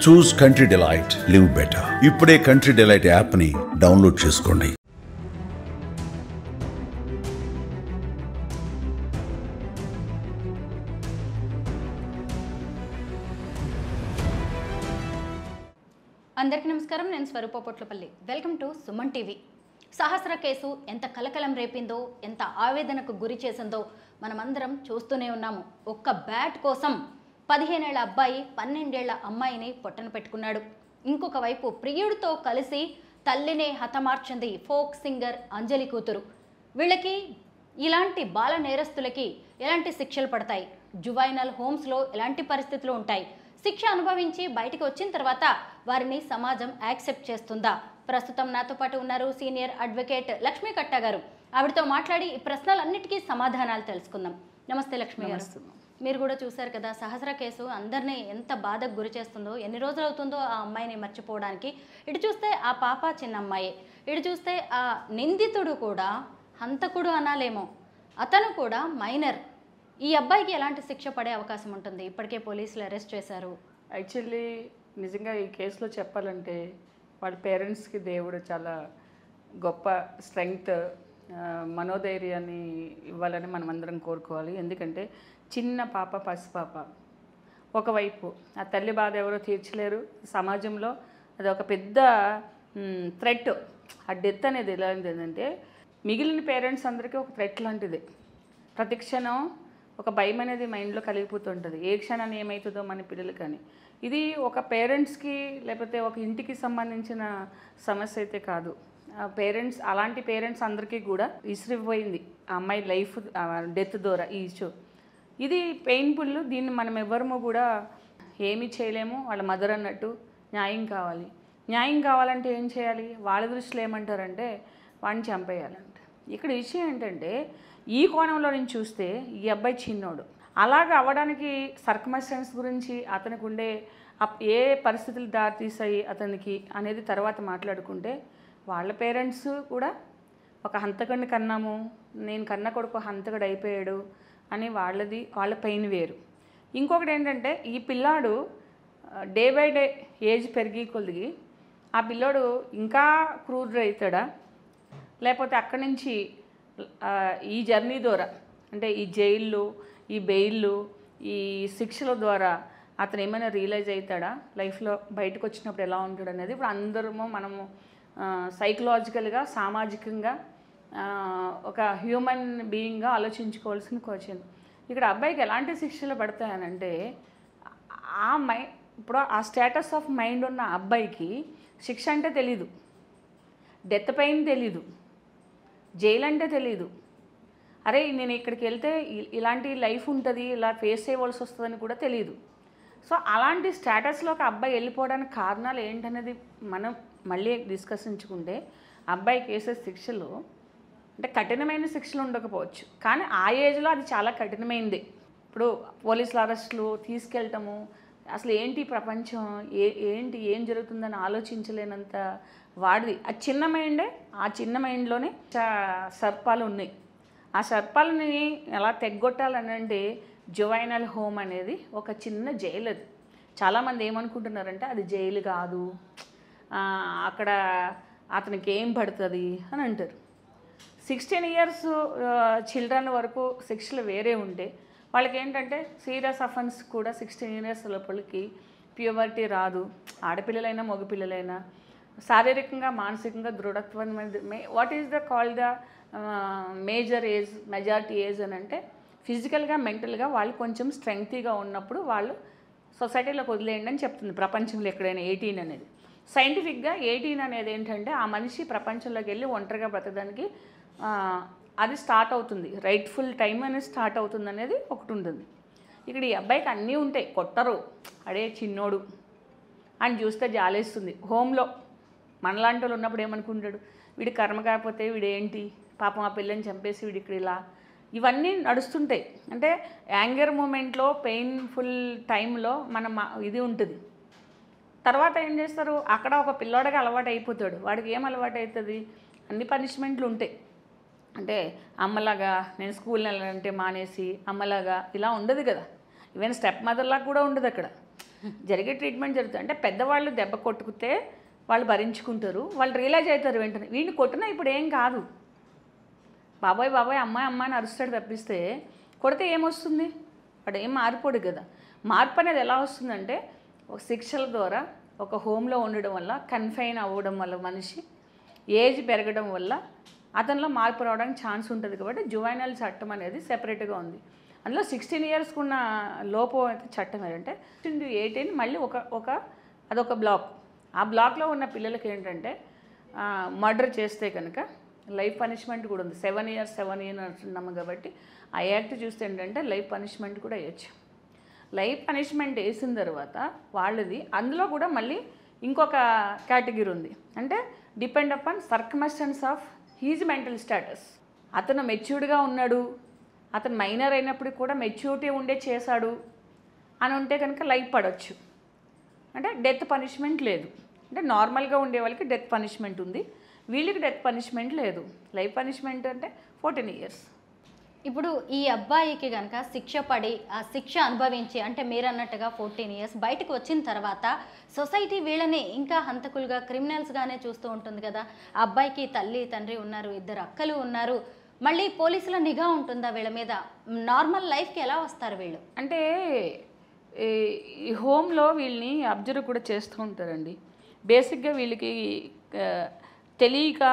చూస్ country delight, live better. ఇప్పుడే country delight యాప్ని download చేసుకోండి. అందరికీ నమస్కారం. నేను Swaroopa Potlapalli. Welcome to Suman TV. Sahasra case ఎంత కలకలం రేపిందో, ఎంత ఆవేదనకు గురి చేసిందో మనమందరం చూస్తూనే ఉన్నాము. ఒక్క బ్యాట్ కోసం 15 ఏళ్ల అబ్బాయి 12 ఏళ్ల అమ్మాయిని పొట్టన పెట్టుకున్నాడు. ఇంకొక వైపు ప్రియుడితో కలిసి తల్లినే హతమార్చింది ఫోక్ సింగర్ అంజలి కూతురు. వీళ్ళకి ఇలాంటి బాల నేరస్తులకి ఎలాంటి శిక్షలు పడతాయి? జువైనల్ హోమ్స్లో ఎలాంటి పరిస్థితులు ఉంటాయి? శిక్ష అనుభవించి బయటికి వచ్చిన తర్వాత వారిని సమాజం యాక్సెప్ట్ చేస్తుందా? ప్రస్తుతం నాతో పాటు ఉన్నారు సీనియర్ అడ్వకేట్ లక్ష్మీ కట్టా గారు. ఆవిడతో మాట్లాడి ఈ ప్రశ్నలన్నిటికీ సమాధానాలు తెలుసుకుందాం. నమస్తే లక్ష్మీ గారు. మీరు కూడా చూశారు కదా, సహస్ర కేసు అందరినీ ఎంత బాధకు గురి చేస్తుందో, ఎన్ని రోజులు అవుతుందో ఆ అమ్మాయిని మర్చిపోవడానికి. ఇటు చూస్తే ఆ పాప చిన్న అమ్మాయి, ఇటు చూస్తే ఆ నిందితుడు కూడా హంతకుడు అనాలేమో, అతను కూడా మైనర్. ఈ అబ్బాయికి ఎలాంటి శిక్ష పడే అవకాశం ఉంటుంది? ఇప్పటికే పోలీసులు అరెస్ట్ చేశారు. యాక్చువల్లీ నిజంగా ఈ కేసులో చెప్పాలంటే వాళ్ళ పేరెంట్స్కి దేవుడు చాలా గొప్ప స్ట్రెంగ్త్, మనోధైర్యాన్ని ఇవ్వాలని మనం అందరం కోరుకోవాలి. ఎందుకంటే చిన్న పాప, పసిపాప, ఒకవైపు ఆ తల్లి బాధ ఎవరో తీర్చలేరు. సమాజంలో అది ఒక పెద్ద థ్రెట్. ఆ డెత్ అనేది ఎలాంటిది ఏంటంటే మిగిలిన పేరెంట్స్ అందరికీ ఒక థ్రెట్ లాంటిది. ప్రతి క్షణం ఒక భయం అనేది మైండ్లో కలిగిపోతుంటుంది. ఏ క్షణాన్ని ఏమవుతుందో మన పిల్లలు. కానీ ఇది ఒక పేరెంట్స్కి లేకపోతే ఒక ఇంటికి సంబంధించిన సమస్య అయితే కాదు. పేరెంట్స్, అలాంటి పేరెంట్స్ అందరికీ కూడా ఇసిరిపోయింది ఆ అమ్మాయి లైఫ్ డెత్ ద్వారా ఈ ఇష్యూ. ఇది పెయిన్ఫుల్. దీన్ని మనం ఎవరము కూడా ఏమీ చేయలేము. వాళ్ళ మదర్ అన్నట్టు న్యాయం కావాలి. న్యాయం కావాలంటే ఏం చేయాలి? వాళ్ళ దృష్టిలో ఏమంటారంటే వాడిని చంపేయాలంట. ఇక్కడ విషయం ఏంటంటే ఈ కోణంలో నుంచి చూస్తే ఈ అబ్బాయి చిన్నోడు. అలాగ అవ్వడానికి సర్కమ్స్టెన్స్ గురించి, అతనికి ఉండే ఏ పరిస్థితులు దారితీసాయి అతనికి అనేది తర్వాత మాట్లాడుకుంటే, వాళ్ళ పేరెంట్స్ కూడా ఒక హంతకుడిని కన్నాము, నేను కన్న కొడుకు హంతకుడు అయిపోయాడు అని వాళ్ళ పెయిన్ వేరు. ఇంకొకటి ఏంటంటే ఈ పిల్లాడు డే బై డే ఏజ్ పెరిగి కొలిగి ఆ పిల్లోడు ఇంకా క్రూరుడు అవుతాడా, లేకపోతే అక్కడి నుంచి ఈ జర్నీ ద్వారా, అంటే ఈ జైళ్ళు, ఈ బెయిళ్ళు, ఈ శిక్షల ద్వారా అతను ఏమైనా రియలైజ్ అవుతాడా, లైఫ్లో బయటకు వచ్చినప్పుడు ఎలా ఉంటాడు అనేది ఇప్పుడు అందరము మనము సైకలాజికల్గా, సామాజికంగా ఒక హ్యూమన్ బీయింగ్గా ఆలోచించుకోవాల్సిన క్వశ్చన్. ఇక్కడ అబ్బాయికి ఎలాంటి శిక్షలు పడతాయనంటే ఇప్పుడు ఆ స్టేటస్ ఆఫ్ మైండ్ ఉన్న అబ్బాయికి శిక్ష అంటే తెలీదు, డెత్ పెయిన్ తెలీదు, జైలు అంటే తెలీదు. అరే నేను ఇక్కడికి వెళ్తే ఇలాంటి లైఫ్ ఉంటుంది, ఇలా ఫేస్ చేయవలసి వస్తుందని కూడా తెలియదు. సో అలాంటి స్టేటస్లోకి అబ్బాయి వెళ్ళిపోవడానికి కారణాలు ఏంటనేది మనం మళ్ళీ డిస్కసించుకుంటే, అబ్బాయికి వేసే శిక్షలు అంటే కఠినమైన శిక్షలు ఉండకపోవచ్చు, కానీ ఆ ఏజ్లో అది చాలా కఠినమైంది. ఇప్పుడు పోలీసుల అరెస్టులు, తీసుకెళ్ళటము, అసలు ఏంటి ప్రపంచం, ఏం జరుగుతుందని ఆలోచించలేనంత వాడిది ఆ చిన్న మైండే. ఆ చిన్న మైండ్లోనే సర్పాలు ఉన్నాయి. ఆ సర్పాలని ఎలా తెగ్గొట్టాలని అంటే జువైనల్ హోమ్ అనేది ఒక చిన్న జైలు. అది చాలామంది ఏమనుకుంటున్నారంటే అది జైలు కాదు, అక్కడ అతనికి ఏం పడుతుంది అని అంటారు. 16 years చిల్డ్రన్ వరకు శిక్షలు వేరే ఉంటే, వాళ్ళకి ఏంటంటే సీరియస్ అఫెన్స్ కూడా 16 years లోపలికి ప్యూబర్టీ రాదు. ఆడపిల్లలైనా మగపిల్లలైనా శారీరకంగా, మానసికంగా దృఢత్వం, what is the call the majority age అని అంటే ఫిజికల్గా, మెంటల్గా వాళ్ళు కొంచెం స్ట్రెంగ్తీగా ఉన్నప్పుడు వాళ్ళు సొసైటీలోకి వదిలేయండి అని చెప్తుంది ప్రపంచంలో ఎక్కడైనా 18 అనేది. సైంటిఫిక్గా 18 అనేది ఏంటంటే ఆ మనిషి ప్రపంచంలోకి వెళ్ళి ఒంటరిగా బ్రతకడానికి అది స్టార్ట్ అవుతుంది, రైట్ఫుల్ టైం అనేది స్టార్ట్ అవుతుంది అనేది ఒకటి ఉంటుంది. ఇక్కడ ఈ అబ్బాయికి అన్నీ ఉంటాయి, కొట్టరు, అడే చిన్నోడు అని చూస్తే జాలేస్తుంది. హోమ్లో మనలాంటి వాళ్ళు ఉన్నప్పుడు ఏమనుకుంటాడు, వీడి కర్మ కాకపోతే వీడేంటి పాపం ఆ పిల్లని చంపేసి వీడి ఇక్కడ ఇలా, ఇవన్నీ నడుస్తుంటాయి. అంటే యాంగర్ మూమెంట్లో, పెయిన్ఫుల్ టైంలో ఇది ఉంటుంది. తర్వాత ఏం చేస్తారు, అక్కడ ఒక పిల్లోడికి అలవాటు అయిపోతాడు. వాడికి ఏం అలవాటు అవుతుంది, అన్ని పనిష్మెంట్లు ఉంటాయి. అంటే అమ్మలాగా నేను స్కూల్ వెళ్ళాలంటే మానేసి అమ్మలాగా ఇలా ఉండదు కదా. ఈవెన్ స్టెప్ మదర్లాగా కూడా ఉండదు అక్కడ. జరిగే ట్రీట్మెంట్ జరుగుతుంది. అంటే పెద్దవాళ్ళు దెబ్బ కొట్టుకుతే వాళ్ళు భరించుకుంటారు, వాళ్ళు రియలైజ్ అవుతారు వెంటనే వీడిని కొట్టినా ఇప్పుడు ఏం కాదు, బాబాయ్ బాబాయ్ అమ్మాయి అమ్మాయి అని అరుస్తాడు తప్పిస్తే కొడితే ఏమొస్తుంది, వాడు ఏం మారిపోడు కదా. మార్పు అనేది ఎలా వస్తుందంటే ఒక శిక్షల ద్వారా, ఒక హోమ్లో ఉండడం వల్ల, కన్ఫైన్ అవ్వడం వల్ల, మనిషి ఏజ్ పెరగడం వల్ల అతనిలో మార్పు రావడానికి ఛాన్స్ ఉంటుంది. కాబట్టి జువైనల్ చట్టం అనేది సెపరేట్గా ఉంది. అందులో 16 ఇయర్స్కి ఉన్న లోపు అయితే చట్టం ఏంటంటే 16 to 18 మళ్ళీ అదొక బ్లాక్. ఆ బ్లాక్లో ఉన్న పిల్లలకి ఏంటంటే మర్డర్ చేస్తే కనుక లైఫ్ పనిష్మెంట్ కూడా ఉంది. 7 years అంటున్నాము కాబట్టి ఆ యాక్ట్ చూస్తే ఏంటంటే లైఫ్ పనిష్మెంట్ కూడా వేయచ్చు. లైఫ్ పనిష్మెంట్ వేసిన తర్వాత వాళ్ళది అందులో కూడా మళ్ళీ ఇంకొక కేటగిరీ ఉంది. అంటే depend upon circumstances of his mental status. అతను మెచ్యూర్డ్గా ఉన్నాడు, అతను మైనర్ అయినప్పుడు కూడా మెచ్యూరిటీ ఉండే చేశాడు అని ఉంటే కనుక లైఫ్ పడవచ్చు. అంటే డెత్ పనిష్మెంట్ లేదు. అంటే నార్మల్గా ఉండే వాళ్ళకి డెత్ పనిష్మెంట్ ఉంది, వీళ్ళకి డెత్ పనిష్మెంట్ లేదు. లైఫ్ పనిష్మెంట్ అంటే 14 years. ఇప్పుడు ఈ అబ్బాయికి కనుక శిక్ష పడి ఆ శిక్ష అనుభవించి అంటే మీరు అన్నట్టుగా 14 years బయటకు వచ్చిన తర్వాత సొసైటీ వీళ్ళని ఇంకా హంతకులుగా క్రిమినల్స్గానే చూస్తూ ఉంటుంది కదా. ఆ అబ్బాయికి తల్లి తండ్రి ఉన్నారు, 2 అక్కలు ఉన్నారు, మళ్ళీ పోలీసుల నిఘా ఉంటుందా వీళ్ళ మీద? నార్మల్ లైఫ్కి ఎలా వస్తారు వీళ్ళు? అంటే ఈ హోమ్లో వీళ్ళని అబ్జర్వ్ కూడా చేస్తూ ఉంటారండి. బేసిక్గా వీళ్ళకి తెలియక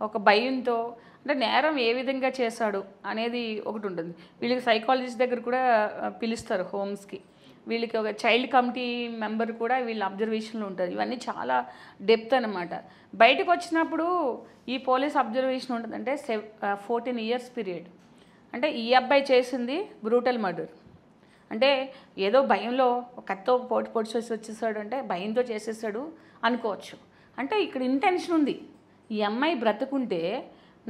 ఒక భయంతో అంటే నేరం ఏ విధంగా చేశాడు అనేది ఒకటి ఉంటుంది. వీళ్ళకి సైకాలజిస్ట్ దగ్గర కూడా పిలుస్తారు హోమ్స్కి. వీళ్ళకి ఒక చైల్డ్ కమిటీ మెంబర్ కూడా వీళ్ళ అబ్జర్వేషన్లో ఉంటారు. ఇవన్నీ చాలా డెప్త్ అనమాట. బయటకు వచ్చినప్పుడు ఈ పోలీస్ అబ్జర్వేషన్ ఉంటుంది. అంటే 14 years పీరియడ్. అంటే ఈ అబ్బాయి చేసింది బ్రూటల్ మర్డర్. అంటే ఏదో భయంలో కత్తో పొడిచి వచ్చేసాడు అంటే భయంతో చేసేసాడు అనుకోవచ్చు. అంటే ఇక్కడ ఇంటెన్షన్ ఉంది, ఈ అమ్మాయి బ్రతుకుంటే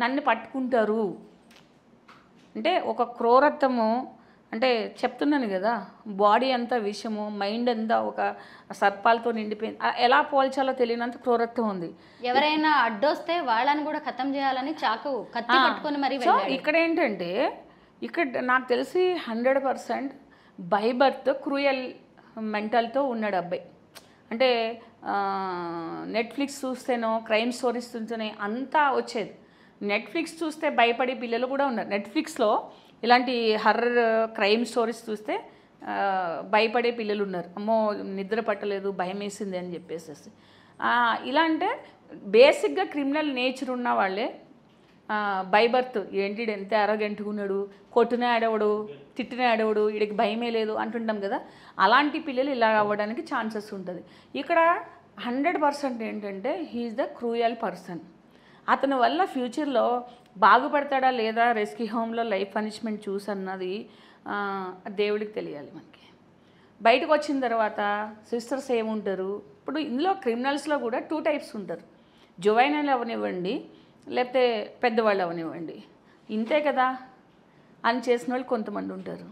నన్ను పట్టుకుంటారు అంటే ఒక క్రూరత్వము. అంటే చెప్తున్నాను కదా, బాడీ అంతా విషము, మైండ్ అంతా ఒక సర్పాలతో నిండిపోయింది. ఎలా పోల్చాలో తెలియనంత క్రూరత్వం ఉంది. ఎవరైనా అడ్డొస్తే వాళ్ళని కూడా ఖతం చేయాలని కత్తి పట్టుకొని మరి. సో ఇక్కడ ఏంటంటే ఇక్కడ నాకు తెలిసి 100% బై బర్త్ క్రూయల్ మెంటల్తో ఉన్నాడు అబ్బాయి. అంటే నెట్ఫ్లిక్స్ చూస్తేనో క్రైమ్ స్టోరీస్ చూస్తేనే అంతా వచ్చేది. నెట్ఫ్లిక్స్ చూస్తే భయపడే పిల్లలు కూడా ఉన్నారు. నెట్ఫ్లిక్స్లో ఇలాంటి హర్రర్ క్రైమ్ స్టోరీస్ చూస్తే భయపడే పిల్లలు ఉన్నారు. అమ్మో నిద్ర పట్టలేదు, భయం వేసింది అని చెప్పేసి. ఇలా అంటే బేసిక్గా క్రిమినల్ నేచర్ ఉన్న వాళ్ళే బై బర్త్ ఏంటి ఎంత అరగంటగా ఉన్నాడు, కొట్టిన ఆడవడు, తిట్టిన ఆడవడు, వీడికి భయమే లేదు అంటుంటాం కదా. అలాంటి పిల్లలు ఇలా అవ్వడానికి ఛాన్సెస్ ఉంటుంది. ఇక్కడ 100% ఏంటంటే హీఈస్ ద క్రూయల్ పర్సన్. అతని వల్ల ఫ్యూచర్లో బాగుపడతాడా లేదా, రెస్క్యూ హోమ్లో లైఫ్ పనిష్మెంట్ చూసన్నది దేవుడికి తెలియాలి. మనకి బయటకు వచ్చిన తర్వాత సిస్టర్స్ ఏముంటారు. ఇప్పుడు ఇందులో క్రిమినల్స్లో కూడా 2 types ఉంటారు. జువైనల్ అవనివ్వండి, లేకపోతే పెద్దవాళ్ళు అవనివ్వండి. ఇంతే కదా అని చేసిన వాళ్ళు కొంతమంది ఉంటారు.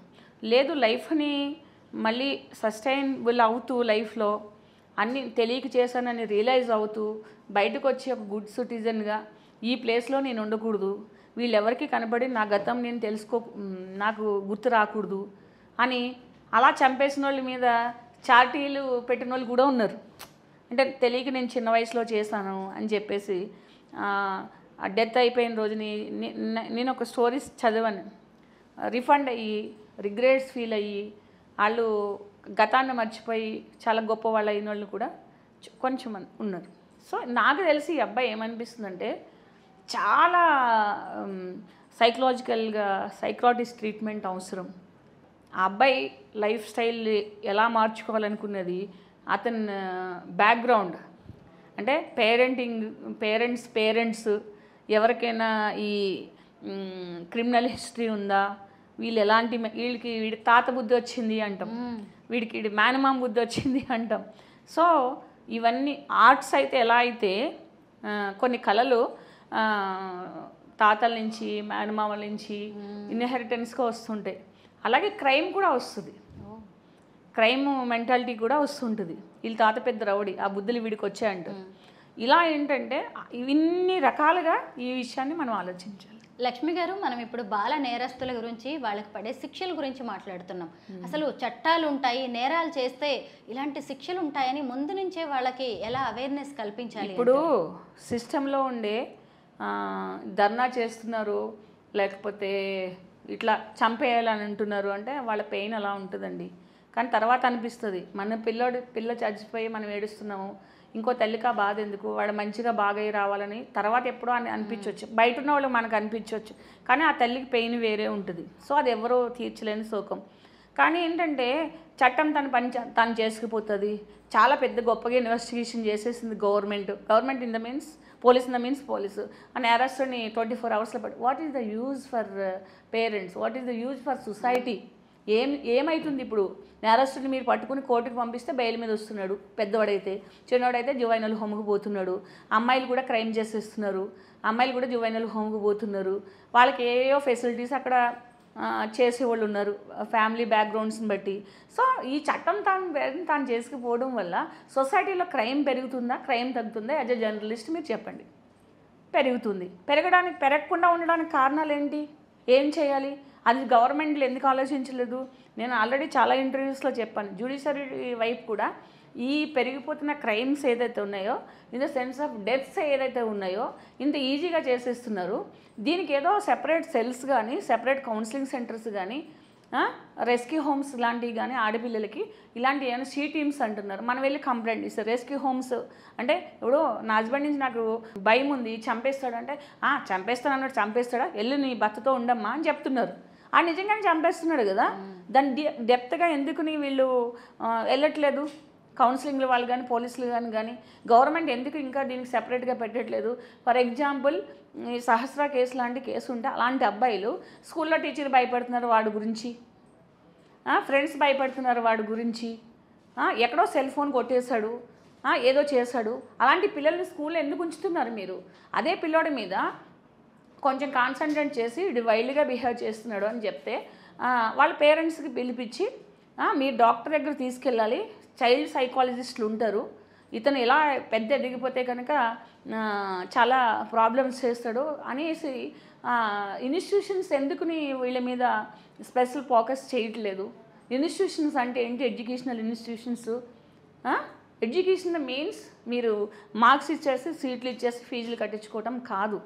లేదు లైఫ్ని మళ్ళీ సస్టైనబుల్ అవుతూ లైఫ్లో అన్నీ తెలియక చేశానని రియలైజ్ అవుతూ బయటకు వచ్చి ఒక గుడ్ సిటిజన్గా ఈ ప్లేస్లో నేను ఉండకూడదు, వీళ్ళెవరికి కనబడి నా గతం నేను నాకు గుర్తు రాకూడదు అని అలా చంపేసిన వాళ్ళ మీద చార్టీలు పెట్టిన వాళ్ళు కూడా ఉన్నారు. అంటే తెలియక నేను చిన్న వయసులో చేశాను అని చెప్పేసి డెత్ అయిపోయిన రోజుని నేను ఒక స్టోరీస్ చదివాను. రిఫండ్ అయ్యి రిగ్రెట్స్ ఫీల్ అయ్యి వాళ్ళు గతాన్ని మర్చిపోయి చాలా గొప్ప వాళ్ళు అయిన వాళ్ళు కూడా కొంచెం ఉన్నారు. సో నాకు తెలిసి ఈ అబ్బాయి ఏమనిపిస్తుందంటే చాలా సైకలాజికల్గా సైక్రాటిస్ట్ ట్రీట్మెంట్ అవసరం. ఆ అబ్బాయి లైఫ్ స్టైల్ ఎలా మార్చుకోవాలనుకున్నది, అతని బ్యాక్గ్రౌండ్ అంటే పేరెంట్స్ ఎవరికైనా ఈ క్రిమినల్ హిస్టరీ ఉందా, వీడి తాత బుద్ధి వచ్చింది అంటాం, వీడి మేనమామ బుద్ధి వచ్చింది అంటాం. సో ఇవన్నీ ఆర్ట్స్ అయితే ఎలా అయితే కొన్ని కళలు తాతల నుంచి మేనమామల నుంచి ఇన్హెరిటెన్స్గా వస్తుంటాయి, అలాగే క్రైమ్ కూడా వస్తుంది. క్రైమ్ మెంటాలిటీ కూడా వస్తుంటుంది. వీళ్ళ తాత పెద్ద రౌడీ, ఆ బుద్ధులు వీడికి వచ్చాయంటారు. ఇలా ఏంటంటే ఇన్ని రకాలుగా ఈ విషయాన్ని మనం ఆలోచించాలి. లక్ష్మి గారు, మనం ఇప్పుడు బాల నేరస్తుల గురించి, వాళ్ళకి పడే శిక్షల గురించి మాట్లాడుతున్నాం. అసలు చట్టాలు ఉంటాయి, నేరాలు చేస్తే ఇలాంటి శిక్షలు ఉంటాయని ముందు నుంచే వాళ్ళకి ఎలా అవేర్నెస్ కల్పించాలి? ఇప్పుడు సిస్టంలో ఉండే ధర్నా చేస్తున్నారు, లేకపోతే ఇట్లా చంపేయాలని అంటున్నారు అంటే వాళ్ళ పెయిన్ అలా ఉంటుందండి. కానీ తర్వాత అనిపిస్తుంది మన పిల్ల చచ్చిపోయి మనం ఏడుస్తున్నాము, ఇంకో తల్లికా బాధ ఎందుకు, వాడు మంచిగా బాగయ్యి రావాలని తర్వాత ఎప్పుడో అనిపించవచ్చు, బయట ఉన్న వాళ్ళకి మనకు అనిపించవచ్చు, కానీ ఆ తల్లికి పెయిన్ వేరే ఉంటుంది. సో అది ఎవరో తీర్చలేని శోకం. కానీ ఏంటంటే చట్టం తన పని తను చేసుకుపోతుంది. చాలా పెద్ద గొప్పగా ఇన్వెస్టిగేషన్ చేసేసింది government in the means police ఆ నేరస్తుని 24 అవర్స్లో పడి. What is the use for parents, what is the use for society? ఏమవుతుంది ఇప్పుడు? నేరస్తుడిని మీరు పట్టుకుని కోర్టుకు పంపిస్తే బెయిల్ మీద వస్తున్నాడు పెద్దవాడైతే, చిన్నవాడైతే జువైనల్ హోమ్కి పోతున్నాడు. అమ్మాయిలు కూడా క్రైమ్ చేసేస్తున్నారు, అమ్మాయిలు కూడా జువైనల్ హోమ్కి పోతున్నారు. వాళ్ళకి ఏవో ఫెసిలిటీస్ అక్కడ చేసేవాళ్ళు ఉన్నారు ఫ్యామిలీ బ్యాక్గ్రౌండ్స్ని బట్టి. సో ఈ చట్టం తాను చేసుకుపోవడం వల్ల సొసైటీలో క్రైమ్ పెరుగుతుందా, క్రైమ్ తగ్గుతుందా? యాజ్ ఎ జర్నలిస్ట్ మీరు చెప్పండి. పెరుగుతుంది. పెరగకుండా ఉండడానికి కారణాలు ఏంటి? ఏం చేయాలి? అది గవర్నమెంట్లు ఎందుకు ఆలోచించలేదు? నేను ఆల్రెడీ చాలా ఇంటర్వ్యూస్లో చెప్పాను. జ్యుడిషియరీ వైపు కూడా ఈ పెరిగిపోతున్న క్రైమ్స్ ఏదైతే ఉన్నాయో, in the sense of deaths ఏదైతే ఉన్నాయో ఇంత ఈజీగా చేసేస్తున్నారు. దీనికి ఏదో సెపరేట్ సెల్స్ కానీ, సెపరేట్ కౌన్సిలింగ్ సెంటర్స్ కానీ, రెస్క్యూ హోమ్స్ లాంటివి కానీ, ఆడపిల్లలకి ఇలాంటి ఏమైనా సీ టీమ్స్ అంటున్నారు. మనం వెళ్ళి కంప్లైంట్ ఇస్తారు. రెస్క్యూ హోమ్స్ అంటే ఇప్పుడు నా హస్బెండ్ నుంచి నాకు భయం ఉంది, చంపేస్తాడంటే చంపేస్తాను అన్నాడు, చంపేస్తాడా, వెళ్ళి నీ భర్తతో ఉండమ్మా అని చెప్తున్నారు. నిజంగానే చంపేస్తున్నాడు కదా. దాని డెప్త్గా ఎందుకు వీళ్ళు వెళ్ళట్లేదు? కౌన్సిలింగ్లు వాళ్ళు కానీ, పోలీసులు కానీ గవర్నమెంట్ ఎందుకు ఇంకా దీనికి సెపరేట్గా పెట్టట్లేదు? ఫర్ ఎగ్జాంపుల్ ఈ సహస్ర కేసు లాంటి కేసు ఉంటే అలాంటి అబ్బాయిలు స్కూల్లో టీచర్ భయపడుతున్నారు వాడి గురించి, ఫ్రెండ్స్ భయపడుతున్నారు వాడి గురించి, ఎక్కడో సెల్ ఫోన్ కొట్టేశాడు, ఏదో చేశాడు. అలాంటి పిల్లల్ని స్కూల్లో ఎందుకు ఉంచుతున్నారు మీరు? అదే పిల్లోడి మీద కొంచెం కాన్సన్ట్రేట్ చేసి ఇది వైల్డ్గా బిహేవ్ చేస్తున్నాడు అని చెప్తే వాళ్ళ పేరెంట్స్కి పిలిపించి మీరు డాక్టర్ దగ్గర తీసుకెళ్ళాలి, చైల్డ్ సైకాలజిస్టులు ఉంటారు, ఇతను ఇలా పెద్ద ఎదిగిపోతే కనుక చాలా ప్రాబ్లమ్స్ చేస్తాడు అనేసి ఇన్స్టిట్యూషన్స్ ఎందుకుని వీళ్ళ మీద స్పెషల్ ఫోకస్ చేయట్లేదు? ఇన్స్టిట్యూషన్స్ అంటే ఏంటి? Educational institutions. ఎడ్యుకేషన్ మీన్స్ మీరు మార్క్స్ ఇచ్చేసి, సీట్లు ఇచ్చేసి, ఫీజులు కట్టించుకోవడం కాదు.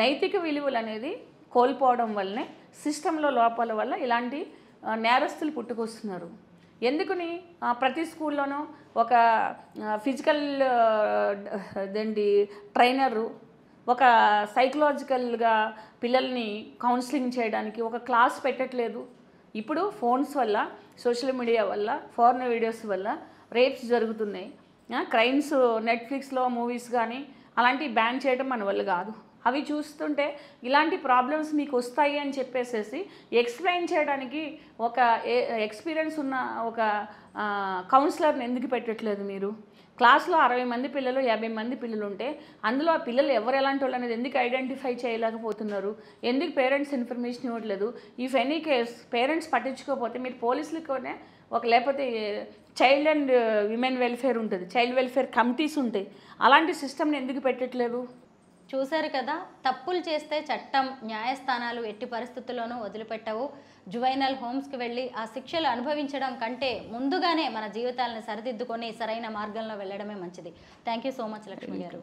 నైతిక విలువలు అనేది కోల్పోవడం వల్లనే, సిస్టంలో లోపాల వల్ల ఇలాంటి నేరస్తులు పుట్టుకొస్తున్నారు. ఎందుకని ప్రతి స్కూల్లోనూ ఒక ఫిజికల్ ట్రైనరు, ఒక సైకలాజికల్గా పిల్లల్ని కౌన్సిలింగ్ చేయడానికి ఒక క్లాస్ పెట్టట్లేదు? ఇప్పుడు ఫోన్స్ వల్ల, సోషల్ మీడియా వల్ల, ఫోర్న్ వీడియోస్ వల్ల రేప్స్ జరుగుతున్నాయి. క్రైమ్స్ నెట్ఫ్లిక్స్లో మూవీస్ కానీ అలాంటివి బ్యాన్ చేయడం మన వల్ల కాదు. అవి చూస్తుంటే ఇలాంటి ప్రాబ్లమ్స్ మీకు వస్తాయి అని చెప్పేసేసి ఎక్స్ప్లెయిన్ చేయడానికి ఒక ఎక్స్పీరియన్స్ ఉన్న ఒక కౌన్సిలర్ని ఎందుకు పెట్టట్లేదు మీరు? క్లాస్లో 60 మంది పిల్లలు, 50 మంది పిల్లలు ఉంటే అందులో ఆ పిల్లలు ఎవరు ఎలాంటి వాళ్ళు అనేది ఎందుకు ఐడెంటిఫై చేయలేకపోతున్నారు? ఎందుకు పేరెంట్స్ ఇన్ఫర్మేషన్ ఇవ్వట్లేదు? ఇఫ్ ఎనీ కేస్ పేరెంట్స్ పట్టించుకోకపోతే మీరు పోలీసులతోనే లేకపోతే చైల్డ్ అండ్ విమెన్ వెల్ఫేర్ ఉంటుంది, చైల్డ్ వెల్ఫేర్ కమిటీస్ ఉంటాయి, అలాంటి సిస్టమ్ని ఎందుకు పెట్టట్లేదు? చూశారు కదా, తప్పులు చేస్తే చట్టం, న్యాయస్థానాలు ఎట్టి పరిస్థితుల్లోనూ వదిలిపెట్టవు. జువైనల్ హోమ్స్కి వెళ్ళి ఆ శిక్షలు అనుభవించడం కంటే ముందుగానే మన జీవితాలను సరిదిద్దుకొని సరైన మార్గంలో వెళ్ళడమే మంచిది. Thank you so much Lakshmi గారు.